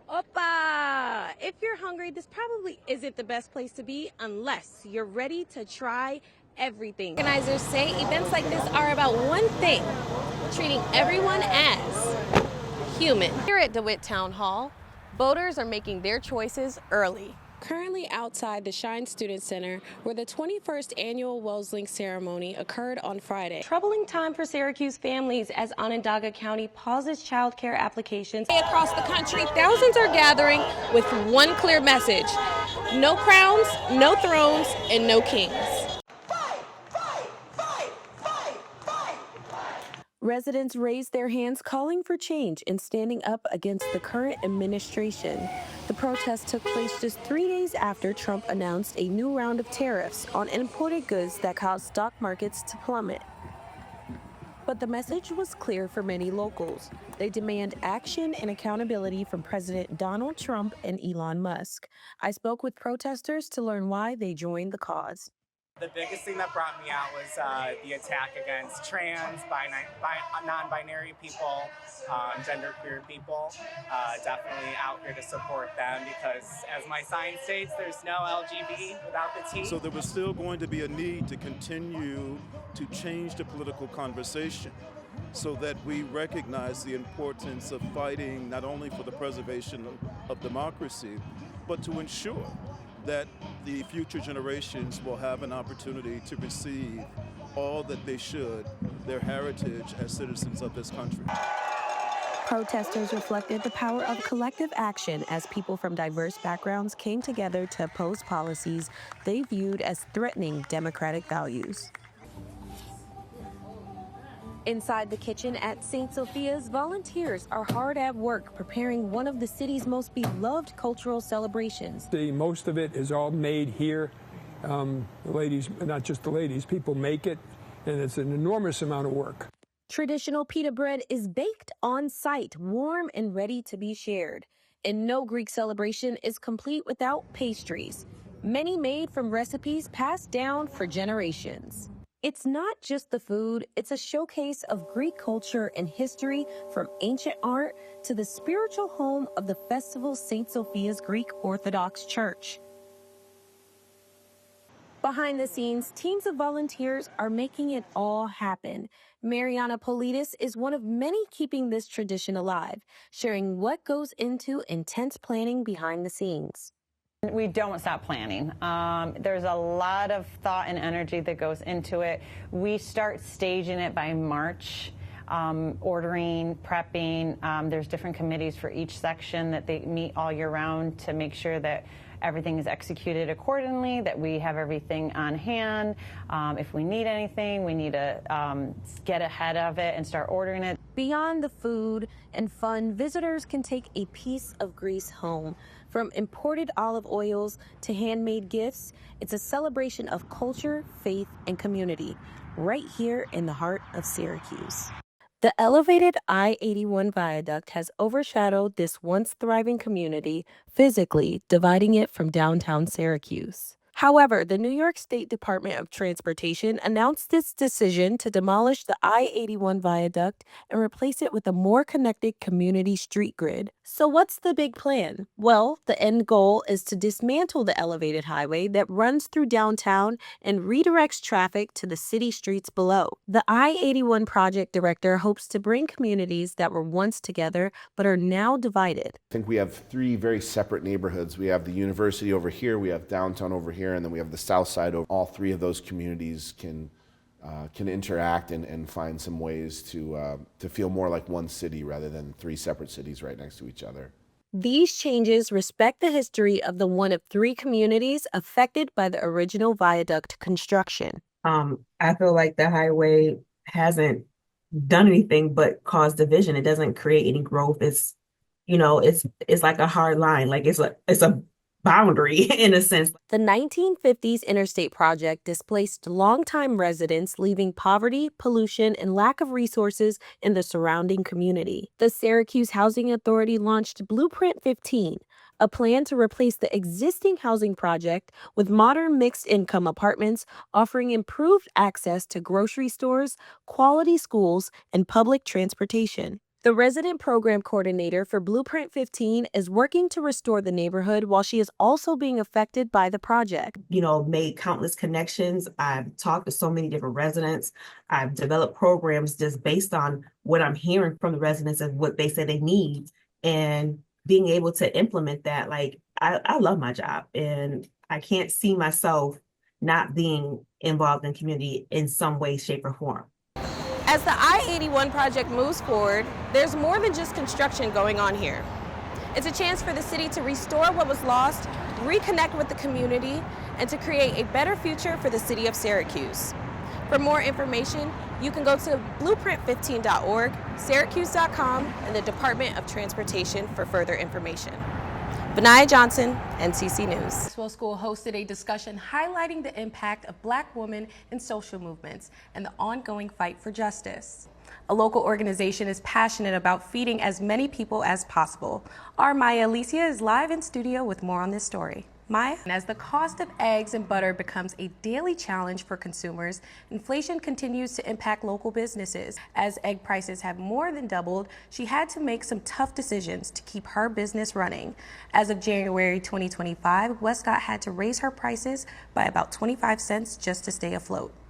Opa! If you're hungry, this probably isn't the best place to be unless you're ready to try everything. Organizers say events like this are about one thing: treating everyone as human. Here at DeWitt Town Hall, voters are making their choices early. Currently outside the Shine Student Center, where the 21st annual WellsLink ceremony occurred on Friday. Troubling time for Syracuse families as Onondaga County pauses child care applications. Across the country, thousands are gathering with one clear message: no crowns, no thrones, and no kings. Residents raised their hands calling for change and standing up against the current administration. The protest took place just 3 days after Trump announced a new round of tariffs on imported goods that caused stock markets to plummet. But the message was clear for many locals. They demand action and accountability from President Donald Trump and Elon Musk. I spoke with protesters to learn why they joined the cause. The biggest thing that brought me out was the attack against trans, non-binary people, genderqueer people. Definitely out here to support them because, as my sign states, there's no LGBT without the T. So there was still going to be a need to continue to change the political conversation so that we recognize the importance of fighting not only for the preservation of democracy, but to ensure that the future generations will have an opportunity to receive all that they should, their heritage as citizens of this country. Protesters reflected the power of collective action as people from diverse backgrounds came together to oppose policies they viewed as threatening democratic values. Inside the kitchen at St. Sophia's, volunteers are hard at work preparing one of the city's most beloved cultural celebrations. Most of it is all made here. The ladies, not just the ladies, people make it, and it's an enormous amount of work. Traditional pita bread is baked on site, warm and ready to be shared. And no Greek celebration is complete without pastries, many made from recipes passed down for generations. It's not just the food, it's a showcase of Greek culture and history, from ancient art to the spiritual home of the festival St. Sophia's Greek Orthodox Church. Behind the scenes, teams of volunteers are making it all happen. Mariana Politis is one of many keeping this tradition alive, sharing what goes into intense planning behind the scenes. We don't stop planning. There's a lot of thought and energy that goes into it. We start staging it by March, ordering, prepping. There's different committees for each section that they meet all year round to make sure that everything is executed accordingly, that we have everything on hand. If we need anything, we need to get ahead of it and start ordering it. Beyond the food and fun, visitors can take a piece of Greece home. From imported olive oils to handmade gifts, it's a celebration of culture, faith, and community, right here in the heart of Syracuse. The elevated I-81 viaduct has overshadowed this once thriving community, physically dividing it from downtown Syracuse. However, the New York State Department of Transportation announced its decision to demolish the I-81 viaduct and replace it with a more connected community street grid. So what's the big plan? Well, the end goal is to dismantle the elevated highway that runs through downtown and redirects traffic to the city streets below. The I-81 project director hopes to bring communities that were once together but are now divided. I think we have three very separate neighborhoods. We have the university over here, we have downtown over here, and then we have the south side. All three of those communities can interact and find some ways to feel more like one city rather than three separate cities right next to each other. These changes respect the history of the one of three communities affected by the original viaduct construction. I feel like the highway hasn't done anything but cause division. It doesn't create any growth. It's like a hard line. Like it's a boundary in a sense. The 1950s interstate project displaced longtime residents, leaving poverty, pollution, and lack of resources in the surrounding community. The Syracuse Housing Authority launched Blueprint 15, a plan to replace the existing housing project with modern mixed-income apartments offering improved access to grocery stores, quality schools, and public transportation. The resident program coordinator for Blueprint 15 is working to restore the neighborhood while she is also being affected by the project. Made countless connections. I've talked to so many different residents. I've developed programs just based on what I'm hearing from the residents and what they say they need, and being able to implement that. Like, I love my job, and I can't see myself not being involved in community in some way, shape, or form. As the I-81 project moves forward, there's more than just construction going on here. It's a chance for the city to restore what was lost, reconnect with the community, and to create a better future for the city of Syracuse. For more information, you can go to blueprint15.org, syracuse.com, and the Department of Transportation for further information. Vinaya Johnson, NCC News. Maxwell School hosted a discussion highlighting the impact of Black women in social movements and the ongoing fight for justice. A local organization is passionate about feeding as many people as possible. Our Maya Alicia is live in studio with more on this story. Maya? As the cost of eggs and butter becomes a daily challenge for consumers, inflation continues to impact local businesses. As egg prices have more than doubled, she had to make some tough decisions to keep her business running. As of January 2025, Westcott had to raise her prices by about 25 cents just to stay afloat.